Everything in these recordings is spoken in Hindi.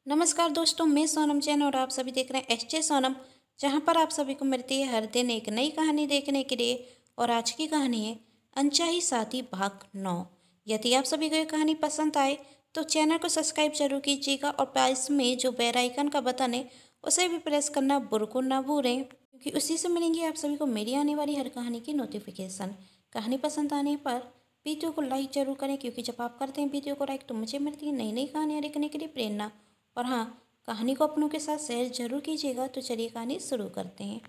नमस्कार दोस्तों, मैं सोनम जैन और आप सभी देख रहे हैं एसजे सोनम, जहां पर आप सभी को मिलती है हर दिन एक नई कहानी देखने के लिए। और आज की कहानी है अनचाही साथी भाग 9। यदि आप सभी को ये कहानी पसंद आए तो चैनल को सब्सक्राइब जरूर कीजिएगा और पास में जो बेल आइकन का बटन है उसे भी प्रेस करना बिल्कुल ना भूलें, क्योंकि उसी से मिलेंगी आप सभी को मेरी आने वाली हर कहानी की नोटिफिकेशन। कहानी पसंद आने पर वीडियो को लाइक जरूर करें, क्योंकि जब आप करते हैं वीडियो को लाइक तो मुझे मिलती है नई नई कहानियाँ लिखने के लिए प्रेरणा। और हाँ, कहानी को अपनों के साथ शेयर जरूर कीजिएगा। तो चलिए कहानी शुरू करते हैं।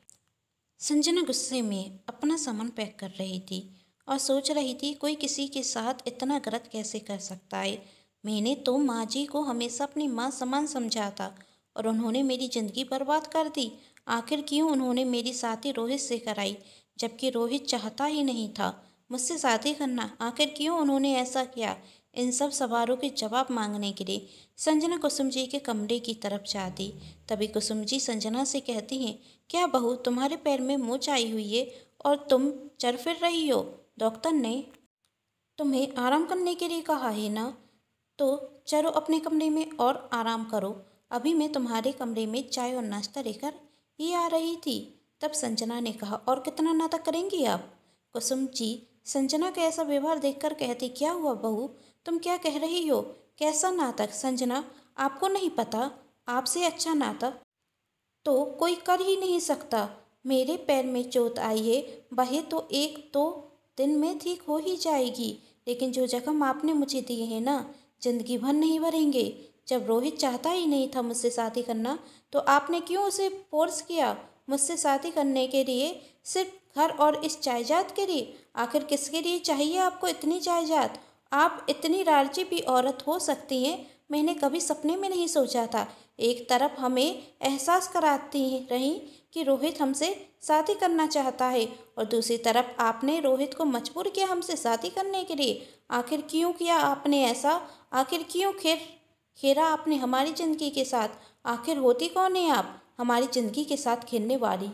संजना गुस्से में अपना सामान पैक कर रही थी और सोच रही थी कोई किसी के साथ इतना गलत कैसे कर सकता है। मैंने तो माँ जी को हमेशा अपनी माँ समान समझा था और उन्होंने मेरी ज़िंदगी बर्बाद कर दी। आखिर क्यों उन्होंने मेरी शादी रोहित से कराई, जबकि रोहित चाहता ही नहीं था मुझसे शादी करना। आखिर क्यों उन्होंने ऐसा किया। इन सब सवालों के जवाब मांगने के लिए संजना कुसुम जी के कमरे की तरफ जाती। तभी कुसुम जी संजना से कहती हैं, क्या बहू, तुम्हारे पैर में मोच आई हुई है और तुम चल फिर रही हो। डॉक्टर ने तुम्हें आराम करने के लिए कहा है ना, तो चलो अपने कमरे में और आराम करो। अभी मैं तुम्हारे कमरे में चाय और नाश्ता लेकर ही आ रही थी। तब संजना ने कहा, और कितना नाटक करेंगी आप। कुसुम जी संजना का ऐसा व्यवहार देखकर कहती, क्या हुआ बहू, तुम क्या कह रही हो। कैसा नाटक संजना, आपको नहीं पता। आपसे अच्छा नाटक तो कोई कर ही नहीं सकता। मेरे पैर में चोट आई है, वह तो एक दो दिन में ठीक हो ही जाएगी, लेकिन जो जख्म आपने मुझे दिए हैं ना, जिंदगी भर नहीं भरेंगे। जब रोहित चाहता ही नहीं था मुझसे शादी करना, तो आपने क्यों उसे फोर्स किया मुझसे शादी करने के लिए, सिर्फ घर और इस जायदाद के लिए। आखिर किसके लिए चाहिए आपको इतनी जायदाद। आप इतनी लालची भी औरत हो सकती हैं, मैंने कभी सपने में नहीं सोचा था। एक तरफ हमें एहसास कराती रही कि रोहित हमसे शादी करना चाहता है, और दूसरी तरफ आपने रोहित को मजबूर किया हमसे शादी करने के लिए। आखिर क्यों किया आपने ऐसा। आखिर क्यों खेरा आपने हमारी ज़िंदगी के साथ। आखिर होती कौन है आप हमारी ज़िंदगी के साथ खेलने वाली।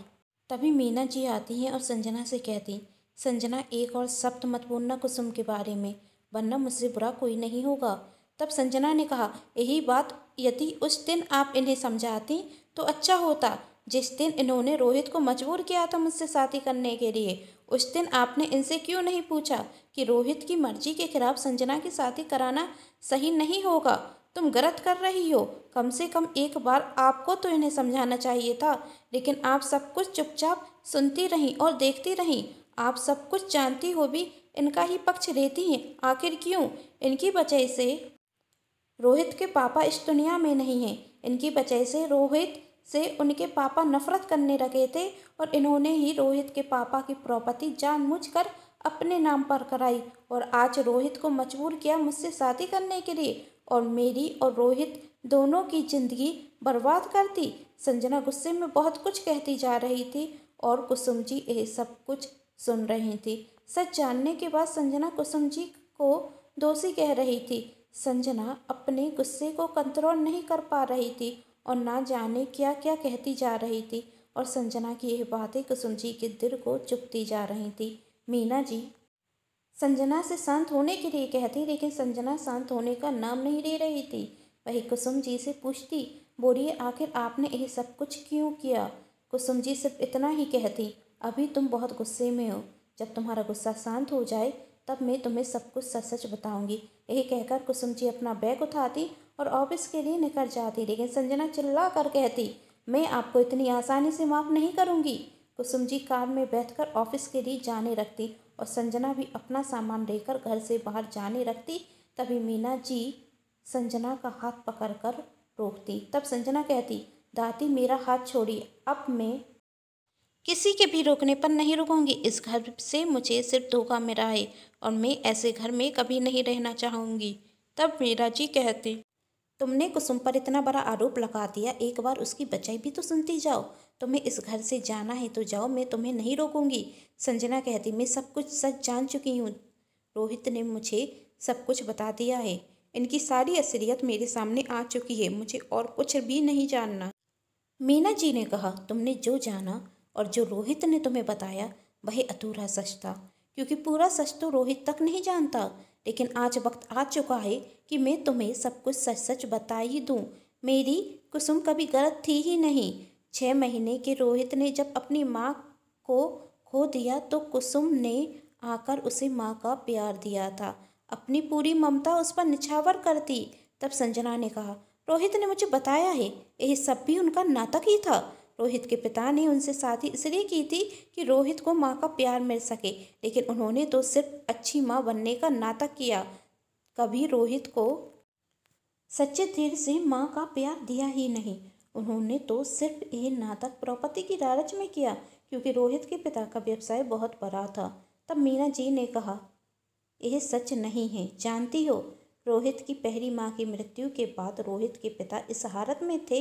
तभी मीना जी आती हैं और संजना से कहती, संजना एक और शब्द मत बोलना कुसुम के बारे में, वरना मुझसे बुरा कोई नहीं होगा। तब संजना ने कहा, यही बात यदि उस दिन आप इन्हें समझाती तो अच्छा होता, जिस दिन इन्होंने रोहित को मजबूर किया था मुझसे शादी करने के लिए। उस दिन आपने इनसे क्यों नहीं पूछा कि रोहित की मर्जी के खिलाफ संजना की शादी कराना सही नहीं होगा। तुम गलत कर रही हो। कम से कम एक बार आपको तो इन्हें समझाना चाहिए था, लेकिन आप सब कुछ चुपचाप सुनती रहीं और देखती रहीं। आप सब कुछ जानती हो भी इनका ही पक्ष लेती हैं। आखिर क्यों। इनकी वजह से रोहित के पापा इस दुनिया में नहीं हैं। इनकी वजह से रोहित से उनके पापा नफरत करने लगे थे, और इन्होंने ही रोहित के पापा की प्रॉपर्टी जानबूझकर अपने नाम पर कराई, और आज रोहित को मजबूर किया मुझसे शादी करने के लिए, और मेरी और रोहित दोनों की जिंदगी बर्बाद कर दी। संजना गुस्से में बहुत कुछ कहती जा रही थी और कुसुम जी ये सब कुछ सुन रही थी। सच जानने के बाद संजना कुसुम जी को दोषी कह रही थी। संजना अपने गुस्से को कंट्रोल नहीं कर पा रही थी और ना जाने क्या क्या कहती जा रही थी, और संजना की यह बातें कुसुम जी के दिल को चुभती जा रही थी। मीना जी संजना से शांत होने के लिए कहती, लेकिन संजना शांत होने का नाम नहीं ले रही थी। वही कुसुम जी से पूछती, बोलिए आखिर आपने यह सब कुछ क्यों किया। कुसुम जी सिर्फ इतना ही कहती, अभी तुम बहुत गुस्से में हो, जब तुम्हारा गुस्सा शांत हो जाए तब मैं तुम्हें सब कुछ सच सच बताऊंगी। यही कहकर कुसुम जी अपना बैग उठाती और ऑफिस के लिए निकल जाती, लेकिन संजना चिल्ला कर कहती, मैं आपको इतनी आसानी से माफ़ नहीं करूंगी। कुसुम जी कार में बैठकर ऑफिस के लिए जाने लगती और संजना भी अपना सामान लेकर घर से बाहर जाने लगती। तभी मीना जी संजना का हाथ पकड़कर रोकती। तब संजना कहती, दादी मेरा हाथ छोड़िए, अब मैं किसी के भी रोकने पर नहीं रुकूंगी। इस घर से मुझे सिर्फ धोखा मिला है और मैं ऐसे घर में कभी नहीं रहना चाहूँगी। तब मीरा जी कहती, तुमने कुसुम पर इतना बड़ा आरोप लगा दिया, एक बार उसकी बचाई भी तो सुनती जाओ। तुम्हें इस घर से जाना है तो जाओ, मैं तुम्हें नहीं रोकूंगी। संजना कहती, मैं सब कुछ सच जान चुकी हूँ। रोहित ने मुझे सब कुछ बता दिया है। इनकी सारी असलियत मेरे सामने आ चुकी है, मुझे और कुछ भी नहीं जानना। मीना जी ने कहा, तुमने जो जाना और जो रोहित ने तुम्हें बताया वह अधूरा सच था, क्योंकि पूरा सच तो रोहित तक नहीं जानता। लेकिन आज वक्त आ चुका है कि मैं तुम्हें सब कुछ सच सच बता ही दूँ। मेरी कुसुम कभी गलत थी ही नहीं। 6 महीने के रोहित ने जब अपनी माँ को खो दिया तो कुसुम ने आकर उसे माँ का प्यार दिया था, अपनी पूरी ममता उस पर निछावर कर दी। तब संजना ने कहा, रोहित ने मुझे बताया है यह सब भी उनका नाटक ही था। रोहित के पिता ने उनसे शादी इसलिए की थी कि रोहित को माँ का प्यार मिल सके, लेकिन उन्होंने तो सिर्फ अच्छी माँ बनने का नाटक किया, कभी रोहित को सच्चे दिल से माँ का प्यार दिया ही नहीं। उन्होंने तो सिर्फ यह नाटक प्रॉपर्टी की लालच में किया, क्योंकि रोहित के पिता का व्यवसाय बहुत बड़ा था। तब मीना जी ने कहा, यह सच नहीं है, जानती हो रोहित की पहली माँ की मृत्यु के बाद रोहित के पिता इस हालत में थे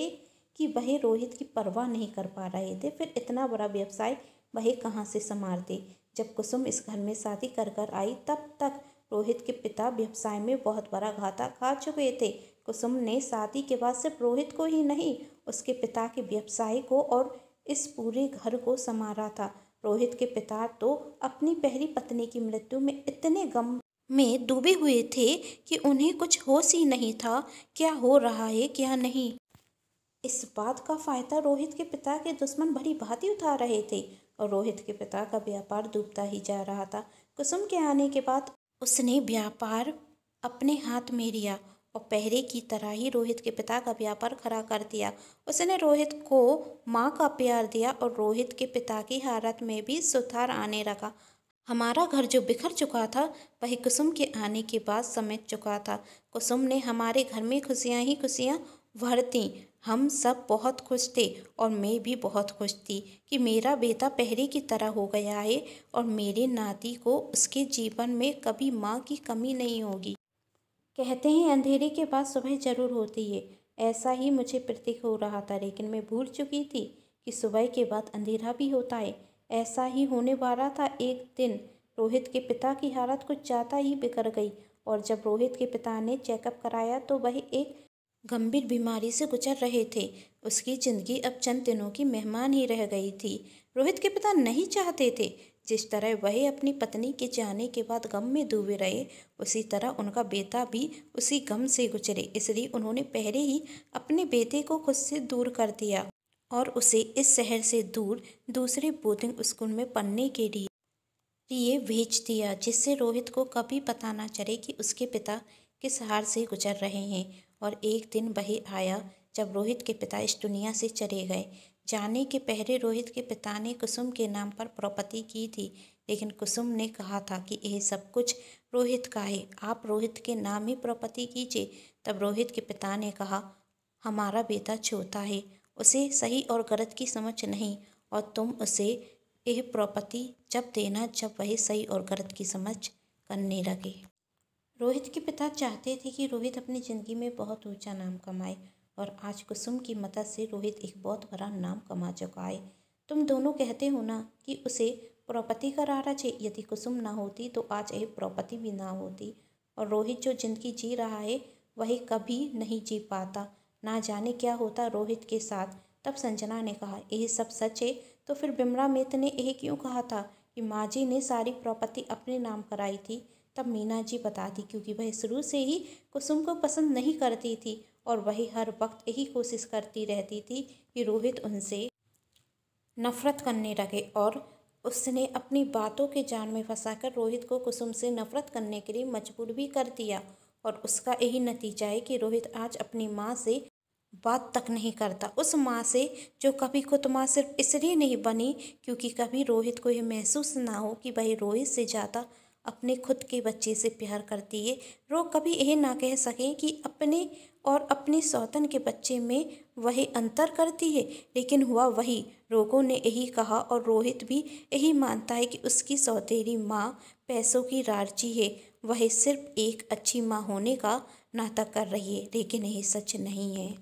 कि वह रोहित की परवाह नहीं कर पा रहे थे। फिर इतना बड़ा व्यवसाय वह कहाँ से संभालते। जब कुसुम इस घर में शादी कर कर आई तब तक रोहित के पिता व्यवसाय में बहुत बड़ा घाटा खा चुके थे। कुसुम ने शादी के बाद सिर्फ रोहित को ही नहीं, उसके पिता के व्यवसाय को और इस पूरे घर को संभाला था। रोहित के पिता तो अपनी पहली पत्नी की मृत्यु में इतने गम में डूबे हुए थे कि उन्हें कुछ होश ही नहीं था क्या हो रहा है क्या नहीं। इस बात का फायदा रोहित के पिता के दुश्मन भली भांति उठा रहे थे और रोहित के पिता का व्यापार डूबता ही जा रहा था। कुसुम के आने के बाद उसने व्यापार अपने हाथ में लिया और पहले की तरह ही रोहित के पिता का व्यापार खड़ा कर दिया। उसने रोहित को माँ का प्यार दिया और रोहित के पिता की हालत में भी सुधार आने लगा। हमारा घर जो बिखर चुका था वही कुसुम के आने के बाद समेट चुका था। कुसुम ने हमारे घर में खुशियाँ ही खुशियाँ भर दी। हम सब बहुत खुश थे और मैं भी बहुत खुश थी कि मेरा बेटा पहले की तरह हो गया है और मेरे नाती को उसके जीवन में कभी माँ की कमी नहीं होगी। कहते हैं अंधेरे के बाद सुबह जरूर होती है, ऐसा ही मुझे प्रतीक हो रहा था, लेकिन मैं भूल चुकी थी कि सुबह के बाद अंधेरा भी होता है। ऐसा ही होने वाला था। एक दिन रोहित के पिता की हालत कुछ ज़्यादा ही बिगड़ गई और जब रोहित के पिता ने चेकअप कराया तो वह एक गंभीर बीमारी से गुजर रहे थे। उसकी जिंदगी अब चंद दिनों की मेहमान ही रह गई थी। रोहित के पिता नहीं चाहते थे जिस तरह वह अपनी पत्नी के जाने के बाद गम में डूबे रहे, उसी तरह उनका बेटा भी उसी गम से गुजरे। इसलिए उन्होंने पहले ही अपने बेटे को खुद से दूर कर दिया और उसे इस शहर से दूर दूसरे बोर्डिंग स्कूल में पढ़ने के लिए भेज दिया, जिससे रोहित को कभी पता ना चले कि उसके पिता किस हाल से गुजर रहे हैं। और एक दिन वह आया जब रोहित के पिता इस दुनिया से चले गए। जाने के पहले रोहित के पिता ने कुसुम के नाम पर प्रॉपर्टी की थी, लेकिन कुसुम ने कहा था कि यह सब कुछ रोहित का है, आप रोहित के नाम ही प्रॉपर्टी कीजिए। तब रोहित के पिता ने कहा, हमारा बेटा छोटा है, उसे सही और गलत की समझ नहीं, और तुम उसे यह प्रॉपर्टी जब देना जब वह सही और गलत की समझ करने लगे। रोहित के पिता चाहते थे कि रोहित अपनी ज़िंदगी में बहुत ऊंचा नाम कमाए और आज कुसुम की मदद से रोहित एक बहुत बड़ा नाम कमा चुका है। तुम दोनों कहते हो ना कि उसे प्रॉपर्टी का लालच है, यदि कुसुम ना होती तो आज यह प्रॉपर्टी भी ना होती और रोहित जो ज़िंदगी जी रहा है वही कभी नहीं जी पाता। ना जाने क्या होता रोहित के साथ। तब संजना ने कहा, यह सब सच है तो फिर बिमला मित्र ने यह क्यों कहा था कि माँ जी ने सारी प्रॉपर्टी अपने नाम कराई थी। तब मीना जी बताती, क्योंकि वह शुरू से ही कुसुम को पसंद नहीं करती थी और वही हर वक्त यही कोशिश करती रहती थी कि रोहित उनसे नफरत करने लगे और उसने अपनी बातों के जाल में फंसाकर रोहित को कुसुम से नफरत करने के लिए मजबूर भी कर दिया। और उसका यही नतीजा है कि रोहित आज अपनी माँ से बात तक नहीं करता, उस माँ से जो कभी खुद माँ सिर्फ इसलिए नहीं बनी क्योंकि कभी रोहित को यह महसूस ना हो कि वह रोहित से ज़्यादा अपने खुद के बच्चे से प्यार करती है। लोग कभी यह ना कह सकें कि अपने और अपने सौतन के बच्चे में वह अंतर करती है, लेकिन हुआ वही। लोगों ने यही कहा और रोहित भी यही मानता है कि उसकी सौतेली माँ पैसों की लालची है, वह सिर्फ एक अच्छी माँ होने का नाटक कर रही है, लेकिन यह सच नहीं है।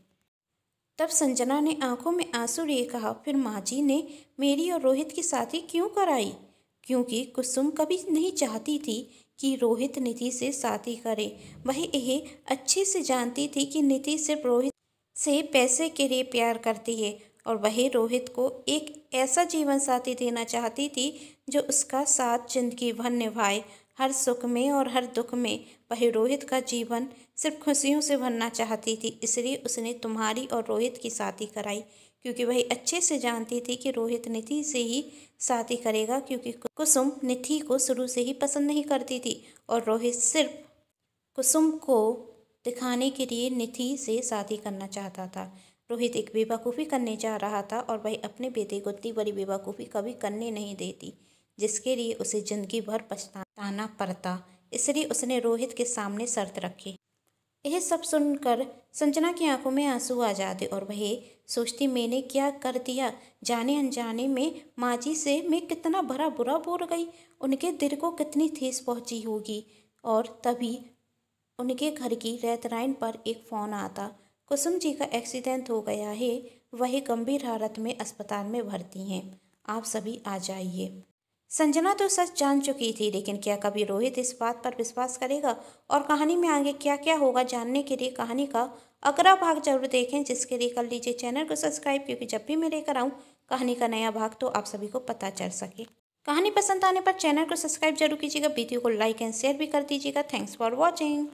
तब संजना ने आंखों में आंसू लिए कहा, फिर माँ जी ने मेरी और रोहित की शादी क्यों कराई? क्योंकि कुसुम कभी नहीं चाहती थी कि रोहित निधि से शादी करे। वह यह अच्छे से जानती थी कि निधि सिर्फ रोहित से पैसे के लिए प्यार करती है और वह रोहित को एक ऐसा जीवन साथी देना चाहती थी जो उसका साथ जिंदगी भर निभाए, हर सुख में और हर दुख में। वह रोहित का जीवन सिर्फ खुशियों से भरना चाहती थी, इसलिए उसने तुम्हारी और रोहित की शादी कराई, क्योंकि वही अच्छे से जानती थी कि रोहित निधि से ही शादी करेगा, क्योंकि कुसुम निधि को शुरू से ही पसंद नहीं करती थी और रोहित सिर्फ कुसुम को दिखाने के लिए निधि से शादी करना चाहता था। रोहित एक बेवकूफ़ी करने जा रहा था और वही अपने बेटे को इतनी बड़ी बेवकूफ़ी कभी करने नहीं देती, जिसके लिए उसे जिंदगी भर पछताना पड़ता। इसलिए उसने रोहित के सामने शर्त रखी। यह सब सुनकर संजना की आंखों में आंसू आ जाते और वह सोचती, मैंने क्या कर दिया, जाने अनजाने में माँ जी से मैं कितना बड़ा बुरा बोल गई, उनके दिल को कितनी ठेस पहुंची होगी। और तभी उनके घर की रेतलाइन पर एक फ़ोन आता, कुसुम जी का एक्सीडेंट हो गया है, वह गंभीर हालत में अस्पताल में भर्ती हैं, आप सभी आ जाइए। संजना तो सच जान चुकी थी, लेकिन क्या कभी रोहित इस बात पर विश्वास करेगा? और कहानी में आगे क्या क्या होगा जानने के लिए कहानी का अगला भाग जरूर देखें, जिसके लिए कर लीजिए चैनल को सब्सक्राइब, क्योंकि जब भी मैं लेकर आऊँ कहानी का नया भाग तो आप सभी को पता चल सके। कहानी पसंद आने पर चैनल को सब्सक्राइब जरूर कीजिएगा, वीडियो को लाइक एंड शेयर भी कर दीजिएगा। Thanks for watching.